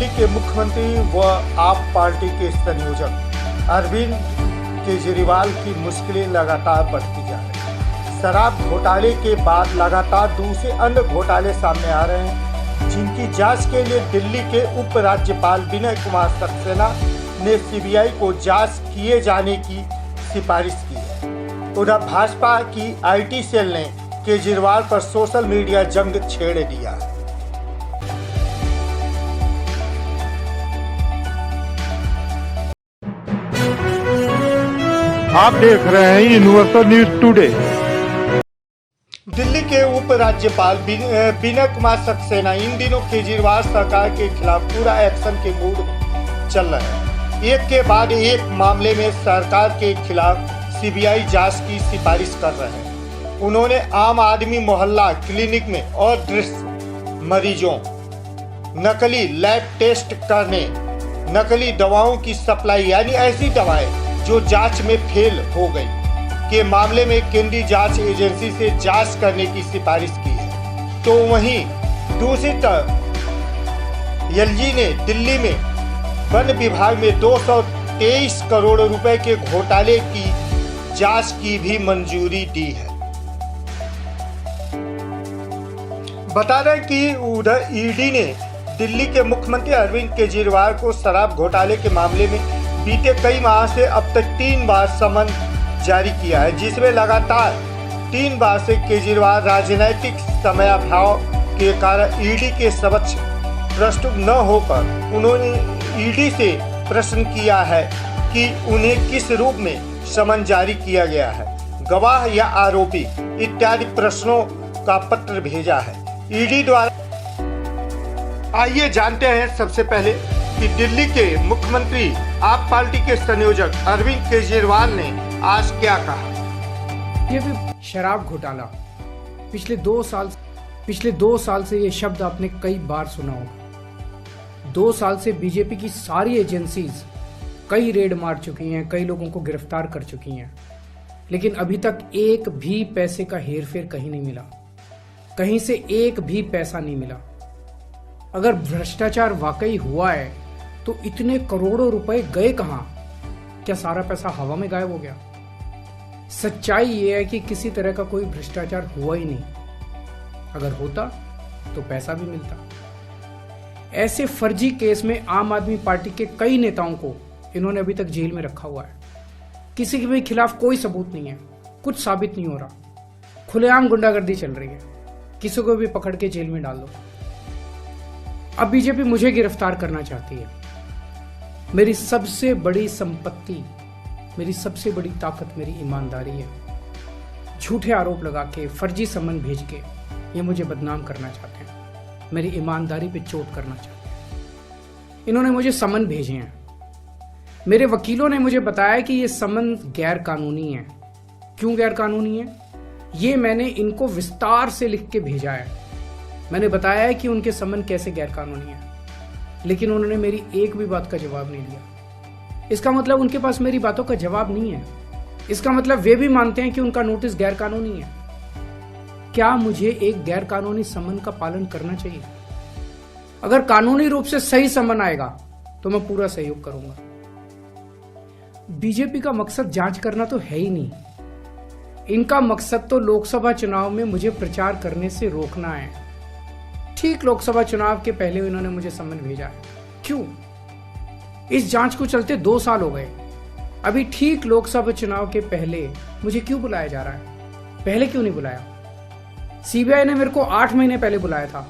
दिल्ली के मुख्यमंत्री व आप पार्टी के संयोजक अरविंद केजरीवाल की मुश्किलें लगातार बढ़ती जा रही हैं। शराब घोटाले के बाद लगातार दूसरे अन्य घोटाले सामने आ रहे हैं, जिनकी जांच के लिए दिल्ली के उप राज्यपाल विनय कुमार सक्सेना ने सीबीआई को जांच किए जाने की सिफारिश की है। उधर भाजपा की आईटी सेल ने केजरीवाल पर सोशल मीडिया जंग छेड़ दिया है। आप देख रहे हैं यूनिवर्सल न्यूज टुडे। दिल्ली के उप राज्यपाल विनय कुमार सक्सेना इन दिनों केजरीवाल सरकार के खिलाफ पूरा एक्शन के मूड में चल रहे हैं। एक के बाद एक मामले में सरकार के खिलाफ सीबीआई जांच की सिफारिश कर रहे हैं। उन्होंने आम आदमी मोहल्ला क्लिनिक में अदृश्य मरीजों, नकली लैब टेस्ट करने, नकली दवाओं की सप्लाई यानी ऐसी दवाएं जो जांच में फेल हो गई के मामले में केंद्रीय जांच एजेंसी से जांच करने की सिफारिश की है। तो वहीं दूसरी तरफ एलजी ने दिल्ली में वन विभाग में 223 करोड़ रुपए के घोटाले की जांच की भी मंजूरी दी है। बता दें कि उधर ईडी ने दिल्ली के मुख्यमंत्री अरविंद केजरीवाल को शराब घोटाले के मामले में बीते कई माह से अब तक 3 बार समन जारी किया है, जिसमें लगातार 3 बार से केजरीवाल राजनीतिक समयाभाव के कारण ईडी के समक्ष प्रस्तुत न होकर उन्होंने ईडी से प्रश्न किया है कि उन्हें किस रूप में समन जारी किया गया है, गवाह या आरोपी इत्यादि प्रश्नों का पत्र भेजा है ईडी द्वारा। आइए जानते हैं सबसे पहले कि दिल्ली के मुख्यमंत्री आप पार्टी के संयोजक अरविंद केजरीवाल ने आज क्या कहा। ये भी शराब घोटाला पिछले 2 साल से ये शब्द आपने कई बार सुना होगा। 2 साल से बीजेपी की सारी एजेंसीज कई रेड मार चुकी हैं, कई लोगों को गिरफ्तार कर चुकी हैं, लेकिन अभी तक एक भी पैसे का हेरफेर कहीं नहीं मिला, कहीं से एक भी पैसा नहीं मिला। अगर भ्रष्टाचार वाकई हुआ है तो इतने करोड़ों रुपए गए कहां? क्या सारा पैसा हवा में गायब हो गया? सच्चाई ये है कि किसी तरह का कोई भ्रष्टाचार हुआ ही नहीं। अगर होता तो पैसा भी मिलता। ऐसे फर्जी केस में आम आदमी पार्टी के कई नेताओं को इन्होंने अभी तक जेल में रखा हुआ है। किसी के भी खिलाफ कोई सबूत नहीं है, कुछ साबित नहीं हो रहा, खुलेआम गुंडागर्दी चल रही है, किसी को भी पकड़ के जेल में डाल दो। अब बीजेपी मुझे गिरफ्तार करना चाहती है। मेरी सबसे बड़ी संपत्ति, मेरी सबसे बड़ी ताकत मेरी ईमानदारी है। झूठे आरोप लगा के, फर्जी समन भेज के ये मुझे बदनाम करना चाहते हैं, मेरी ईमानदारी पे चोट करना चाहते हैं। इन्होंने मुझे समन भेजे हैं। मेरे वकीलों ने मुझे बताया कि ये समन गैर कानूनी है। क्यों गैर कानूनी है? ये मैंने इनको विस्तार से लिख के भेजा है। मैंने बताया है कि उनके समन कैसे गैर कानूनी है, लेकिन उन्होंने मेरी एक भी बात का जवाब नहीं दिया। इसका मतलब उनके पास मेरी बातों का जवाब नहीं है। इसका मतलब वे भी मानते हैं कि उनका नोटिस गैर कानूनी है। क्या मुझे एक गैर कानूनी समन का पालन करना चाहिए? अगर कानूनी रूप से सही समन आएगा तो मैं पूरा सहयोग करूंगा। बीजेपी का मकसद जांच करना तो है ही नहीं। इनका मकसद तो लोकसभा चुनाव में मुझे प्रचार करने से रोकना है। ठीक लोकसभा चुनाव के पहले इन्होंने मुझे समन भेजा है। क्यों? इस जांच को चलते 2 साल हो गए। अभी ठीक लोकसभा चुनाव के पहले मुझे क्यों बुलाया जा रहा है? पहले क्यों नहीं बुलाया? सीबीआई ने मेरे को 8 महीने पहले बुलाया था।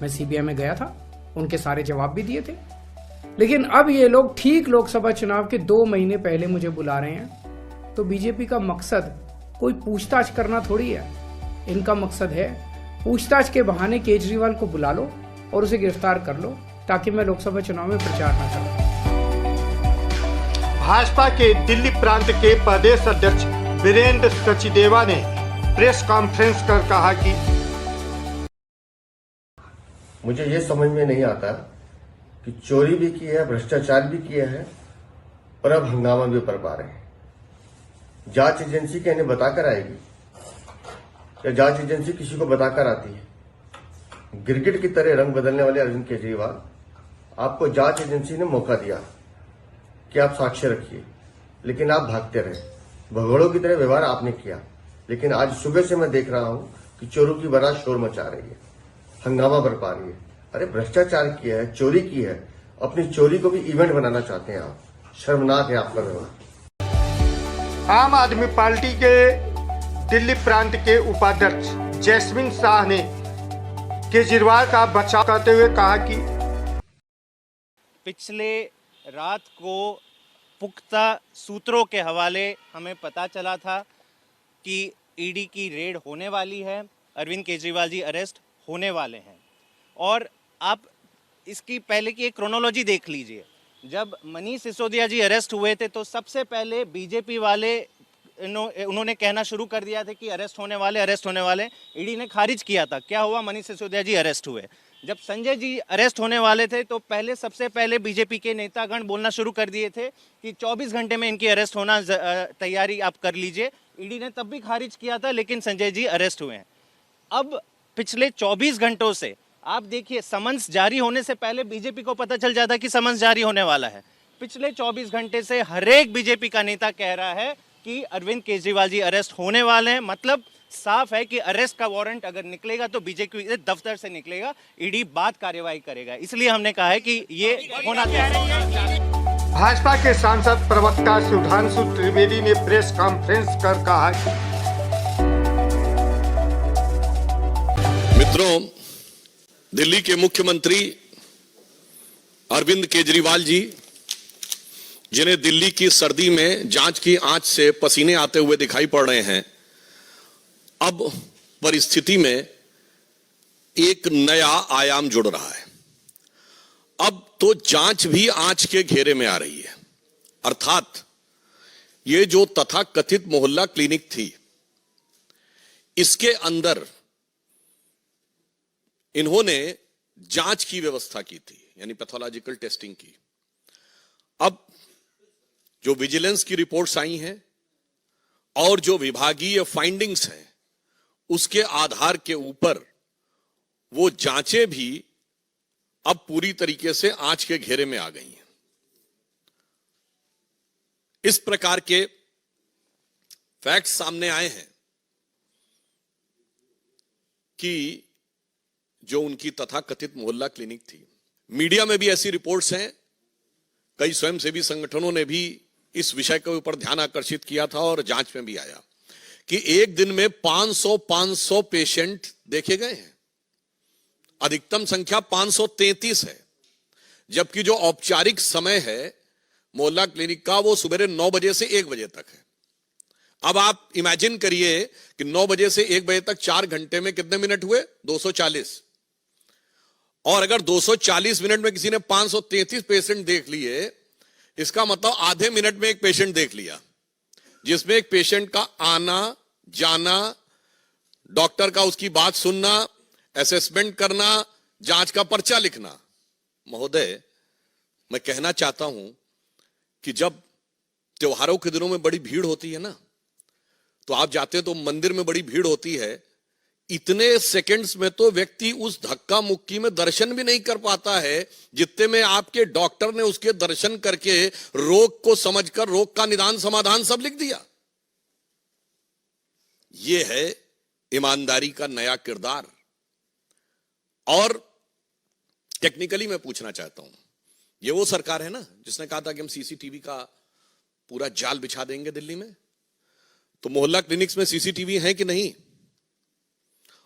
मैं सीबीआई में गया था, उनके सारे जवाब भी दिए थे। लेकिन अब ये लोग ठीक लोकसभा चुनाव के 2 महीने पहले मुझे बुला रहे हैं। तो बीजेपी का मकसद कोई पूछताछ करना थोड़ी है। इनका मकसद है पूछताछ के बहाने केजरीवाल को बुला लो और उसे गिरफ्तार कर लो, ताकि मैं लोकसभा चुनाव में प्रचार न करूं। भाजपा के दिल्ली प्रांत के प्रदेश अध्यक्ष वीरेंद्र सचदेवा ने प्रेस कॉन्फ्रेंस कर कहा कि मुझे ये समझ में नहीं आता कि चोरी भी की है, भ्रष्टाचार भी किया है और अब हंगामा भी कर पा रहे हैं। जांच एजेंसी क्या इन्हें बताकर आएगी या जांच एजेंसी किसी को बताकर आती है? गिरगिट की तरह रंग बदलने वाले अरविंद केजरीवाल आपको जांच एजेंसी ने मौका दिया कि आप साक्ष्य रखिए, लेकिन आप भागते रहे। भगोड़ों की तरह व्यवहार आपने किया। लेकिन आज सुबह से मैं देख रहा हूं कि चोरों की बारात शोर मचा रही है, हंगामा बरपा रही है। अरे भ्रष्टाचार किया है, चोरी की है, अपनी चोरी को भी इवेंट बनाना चाहते हैं आप। शर्मनाक है आपका व्यवहार। आम आदमी पार्टी के दिल्ली प्रांत के उपाध्यक्ष जैस्मिन शाह ने केजरीवाल का बचाव करते हुए कहा कि पिछले रात को पुख्ता सूत्रों के हवाले हमें पता चला था कि ईडी की रेड होने वाली है, अरविंद केजरीवाल जी अरेस्ट होने वाले हैं। और आप इसकी पहले की एक क्रोनोलॉजी देख लीजिए। जब मनीष सिसोदिया जी अरेस्ट हुए थे तो सबसे पहले बीजेपी वाले उन्होंने कहना शुरू कर दिया था कि अरेस्ट होने वाले। ईडी ने खारिज किया था। क्या हुआ? मनीष सिसोदिया जी अरेस्ट हुए। जब संजय जी अरेस्ट होने वाले थे तो सबसे पहले बीजेपी के नेतागण बोलना शुरू कर दिए थे कि 24 घंटे में इनकी अरेस्ट होना तैयारी आप कर लीजिए। ईडी ने तब भी खारिज किया था, लेकिन संजय जी अरेस्ट हुए हैं। अब पिछले 24 घंटों से आप देखिए, समन्स जारी होने से पहले बीजेपी को पता चल जाता कि समन्स जारी होने वाला है। पिछले 24 घंटे से हर एक बीजेपी का नेता कह रहा है कि अरविंद केजरीवाल जी अरेस्ट होने वाले हैं। मतलब साफ है कि अरेस्ट का वारंट अगर निकलेगा तो बीजेपी दफ्तर से निकलेगा, ईडी बाद कार्रवाई करेगा। इसलिए हमने कहा है कि ये होना चाहिए। भाजपा के सांसद प्रवक्ता सुधांशु त्रिवेदी ने प्रेस कॉन्फ्रेंस कर कहा कि मित्रों, दिल्ली के मुख्यमंत्री अरविंद केजरीवाल जी, जिन्हें दिल्ली की सर्दी में जांच की आंच से पसीने आते हुए दिखाई पड़ रहे हैं, अब परिस्थिति में एक नया आयाम जुड़ रहा है। अब तो जांच भी आंच के घेरे में आ रही है। अर्थात ये जो तथाकथित मोहल्ला क्लिनिक थी, इसके अंदर इन्होंने जांच की व्यवस्था की थी, यानी पैथोलॉजिकल टेस्टिंग की। अब जो विजिलेंस की रिपोर्ट्स आई हैं और जो विभागीय फाइंडिंग्स हैं, उसके आधार के ऊपर वो जांचें भी अब पूरी तरीके से आंच के घेरे में आ गई हैं। इस प्रकार के फैक्ट्स सामने आए हैं कि जो उनकी तथाकथित मोहल्ला क्लिनिक थी, मीडिया में भी ऐसी रिपोर्ट्स हैं। कई स्वयंसेवी संगठनों ने भी इस विषय के ऊपर ध्यान आकर्षित किया था और जांच में भी आया कि एक दिन में 500 पेशेंट देखे गए हैं। अधिकतम संख्या 533 है, जबकि जो औपचारिक समय है मोहल्ला क्लिनिक का वो सुबह 9 बजे से 1 बजे तक है। अब आप इमेजिन करिए कि 9 बजे से 1 बजे तक 4 घंटे में कितने मिनट हुए? 240। और अगर 240 मिनट में किसी ने 533 पेशेंट देख लिए, इसका मतलब आधे मिनट में एक पेशेंट देख लिया, जिसमें एक पेशेंट का आना जाना, डॉक्टर का उसकी बात सुनना, असेसमेंट करना, जांच का पर्चा लिखना। महोदय, मैं कहना चाहता हूं कि जब त्योहारों के दिनों में बड़ी भीड़ होती है ना, तो आप जाते हैं तो मंदिर में बड़ी भीड़ होती है। इतने सेकंड्स में तो व्यक्ति उस धक्का मुक्की में दर्शन भी नहीं कर पाता है जितने में आपके डॉक्टर ने उसके दर्शन करके रोग को समझकर रोग का निदान समाधान सब लिख दिया। यह है ईमानदारी का नया किरदार। और टेक्निकली मैं पूछना चाहता हूं, ये वो सरकार है ना जिसने कहा था कि हम सीसीटीवी का पूरा जाल बिछा देंगे दिल्ली में? तो मोहल्ला क्लिनिक्स में सीसीटीवी है कि नहीं?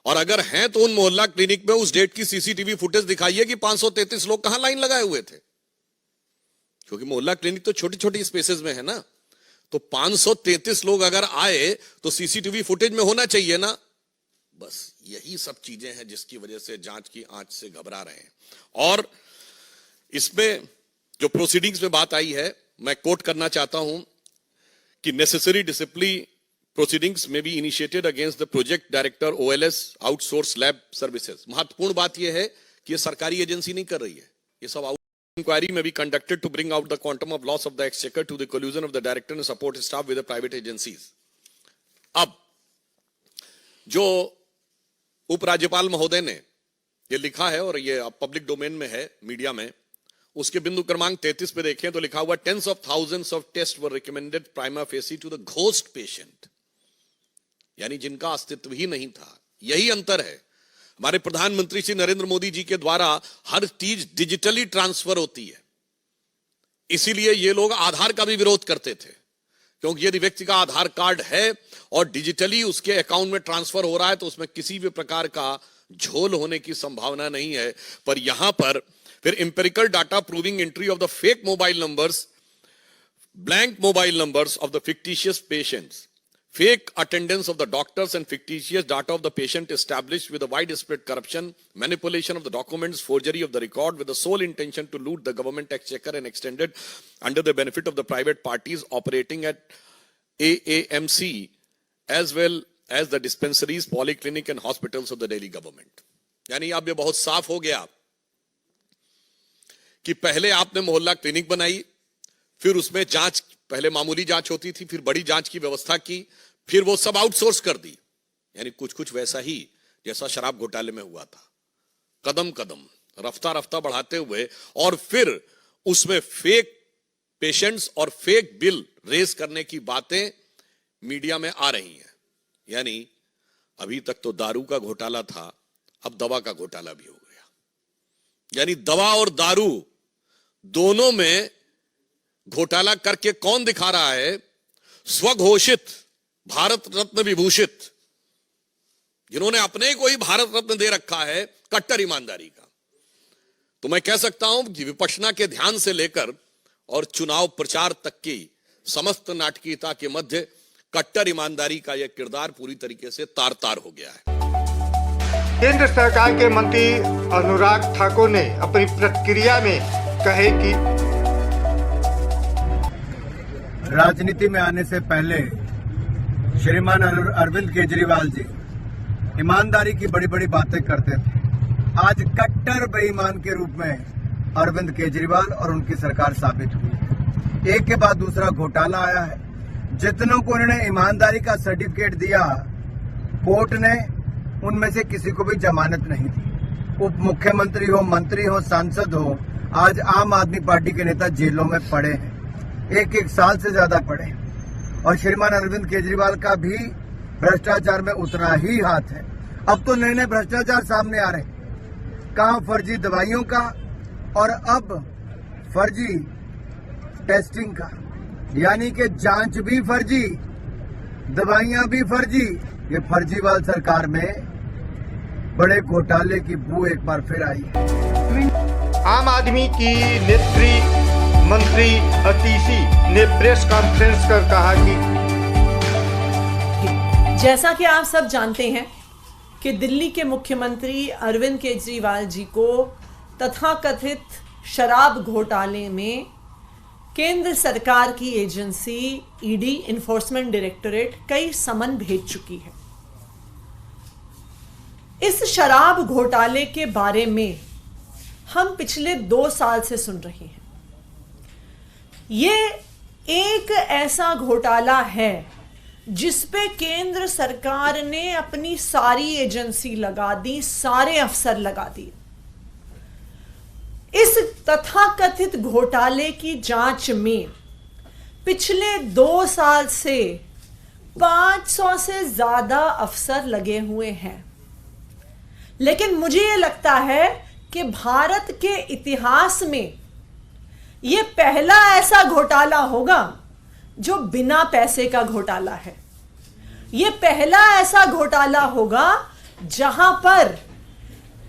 और अगर हैं तो उन मोहल्ला क्लिनिक में उस डेट की सीसीटीवी फुटेज दिखाइए कि 533 लोग कहां लाइन लगाए हुए थे। क्योंकि मोहल्ला क्लिनिक तो छोटी छोटी स्पेसेस में है ना, तो 533 लोग अगर आए तो सीसीटीवी फुटेज में होना चाहिए ना। बस यही सब चीजें हैं जिसकी वजह से जांच की आंच से घबरा रहे हैं। और इसमें जो प्रोसीडिंग्स में बात आई है, मैं कोट करना चाहता हूं कि necessary discipline proceedings may be initiated against the project director OLS outsource lab services। महत्वपूर्ण बात यह है कि यह सरकारी एजेंसी नहीं कर रही है, ये सब inquiry may be conducted to bring out the quantum of loss of the exchequer to the collusion of the director and support staff with the private agencies। अब जो उपराज्यपाल महोदय ने ये लिखा है और ये अब पब्लिक डोमेन में है, मीडिया में, उसके बिंदु क्रमांक 33 पे देखें तो लिखा हुआ tens of thousands of test were recommended prima facie to the ghost patient, यानी जिनका अस्तित्व ही नहीं था। यही अंतर है। हमारे प्रधानमंत्री श्री नरेंद्र मोदी जी के द्वारा हर चीज डिजिटली ट्रांसफर होती है, इसीलिए ये लोग आधार का भी विरोध करते थे, क्योंकि यदि व्यक्ति का आधार कार्ड है और डिजिटली उसके अकाउंट में ट्रांसफर हो रहा है तो उसमें किसी भी प्रकार का झोल होने की संभावना नहीं है। पर यहां पर फिर empirical data proving entry of the fake mobile numbers, blank mobile numbers of the fictitious patients, fake attendance of the doctors and fictitious data of the patient established with a widespread corruption, manipulation of the documents, forgery of the record with the sole intention to loot the government exchequer and extended under the benefit of the private parties operating at AAMC as well as the dispensaries, polyclinic and hospitals of the Delhi government. यानी अब ये बहुत साफ हो गया कि पहले आपने मोहल्ला क्लिनिक बनाई, फिर उसमें जांच, पहले मामूली जांच होती थी, फिर बड़ी जांच की व्यवस्था की, फिर वो सब आउटसोर्स कर दी। यानी कुछ कुछ वैसा ही जैसा शराब घोटाले में हुआ था, कदम कदम रफ्ता रफ्ता बढ़ाते हुए, और फिर उसमें फेक पेशेंट्स और फेक बिल रेज करने की बातें मीडिया में आ रही हैं। यानी अभी तक तो दारू का घोटाला था, अब दवा का घोटाला भी हो गया। यानी दवा और दारू दोनों में घोटाला करके कौन दिखा रहा है? स्वघोषित भारत रत्न विभूषित, जिन्होंने अपने को ही भारत रत्न दे रखा है कट्टर ईमानदारी का। तो मैं कह सकता हूं कि विपश्यना के ध्यान से लेकर और चुनाव प्रचार तक की समस्त नाटकीयता के मध्य कट्टर ईमानदारी का यह किरदार पूरी तरीके से तार तार हो गया है। केंद्र सरकार के मंत्री अनुराग ठाकुर ने अपनी प्रतिक्रिया में कहे कि राजनीति में आने से पहले श्रीमान अरविंद केजरीवाल जी ईमानदारी की बड़ी बड़ी बातें करते थे। आज कट्टर बेईमान के रूप में अरविंद केजरीवाल और उनकी सरकार साबित हुई। एक के बाद दूसरा घोटाला आया है। जितनों को उन्होंने ईमानदारी का सर्टिफिकेट दिया, कोर्ट ने उनमें से किसी को भी जमानत नहीं दी। उप मुख्यमंत्री हो, मंत्री हो, सांसद हो, आज आम आदमी पार्टी के नेता जेलों में पड़े हैं, एक साल से ज्यादा पड़े। और श्रीमान अरविंद केजरीवाल का भी भ्रष्टाचार में उतना ही हाथ है। अब तो नए नए भ्रष्टाचार सामने आ रहे हैं, कहां फर्जी दवाइयों का और अब फर्जी टेस्टिंग का, यानी कि जांच भी फर्जी, दवाइयां भी फर्जी। ये फर्जीवाल सरकार में बड़े घोटाले की बू एक बार फिर आई है। आम आदमी की नेत्री मंत्री अतीशी ने प्रेस कॉन्फ्रेंस कर कहा कि जैसा कि आप सब जानते हैं कि दिल्ली के मुख्यमंत्री अरविंद केजरीवाल जी को तथाकथित शराब घोटाले में केंद्र सरकार की एजेंसी ईडी इन्फोर्समेंट डायरेक्टोरेट कई समन भेज चुकी है। इस शराब घोटाले के बारे में हम पिछले 2 साल से सुन रहे हैं। ये एक ऐसा घोटाला है जिस पे केंद्र सरकार ने अपनी सारी एजेंसी लगा दी, सारे अफसर लगा दिए। इस तथाकथित घोटाले की जांच में पिछले 2 साल से 500 से ज्यादा अफसर लगे हुए हैं। लेकिन मुझे ये लगता है कि भारत के इतिहास में यह पहला ऐसा घोटाला होगा जो बिना पैसे का घोटाला है। यह पहला ऐसा घोटाला होगा जहां पर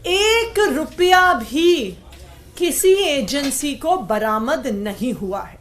1 रुपया भी किसी एजेंसी को बरामद नहीं हुआ है।